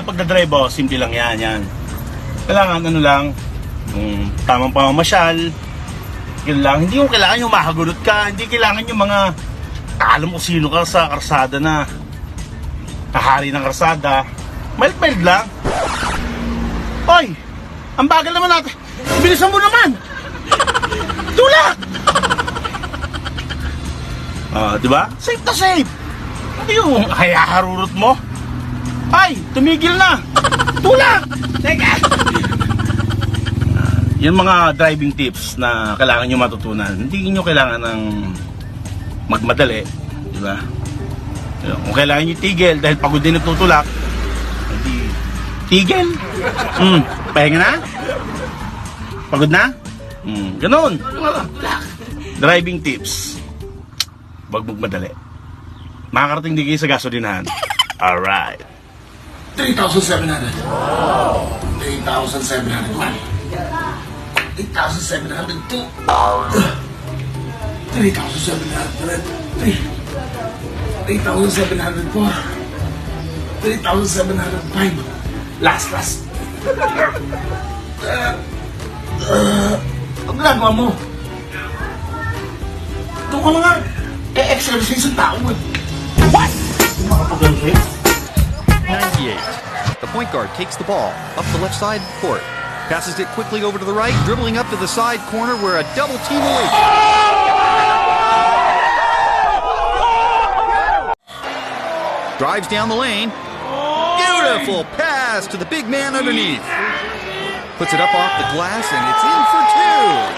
Pagdadrive oh, simple lang yan. Kailangan ano lang, yung tamang pamamasyal. Yun lang, hindi yung kailangan yung mahagulot ka, hindi kailangan yung mga alam mo sino ka sa karsada na kahari ng karsada. Mild lang. Oy, ang bagal naman natin. Bilisan mo naman. Tulak! Diba? Safe na safe. Ano yung hayaharurot mo? Ay, tumigil na. Tulak! Teka. Yung mga driving tips na kailangan nyo matutunan, hindi nyo kailangan ng magmadali. Diba? Kung kailangan nyo tigil dahil pagod din nagtutulak, hindi tigil. Pahinga na? Pagod na? Ganun. Driving tips. Wag magmadali. Makakarating din kayo sa gasolinahan. Alright. 3,700. 3,701. 8,702. 3,703. 3,704. 3,705. Last. Ang ginagawa mo? Doon ka na nga. Exercise ang tao mo. What? Makapag-exercise? 98. The point guard takes the ball up the left side court. Passes it quickly over to the right, dribbling up to the side corner where a double team awaits. Drives down the lane. Beautiful pass to the big man underneath. Puts it up off the glass and it's in for two.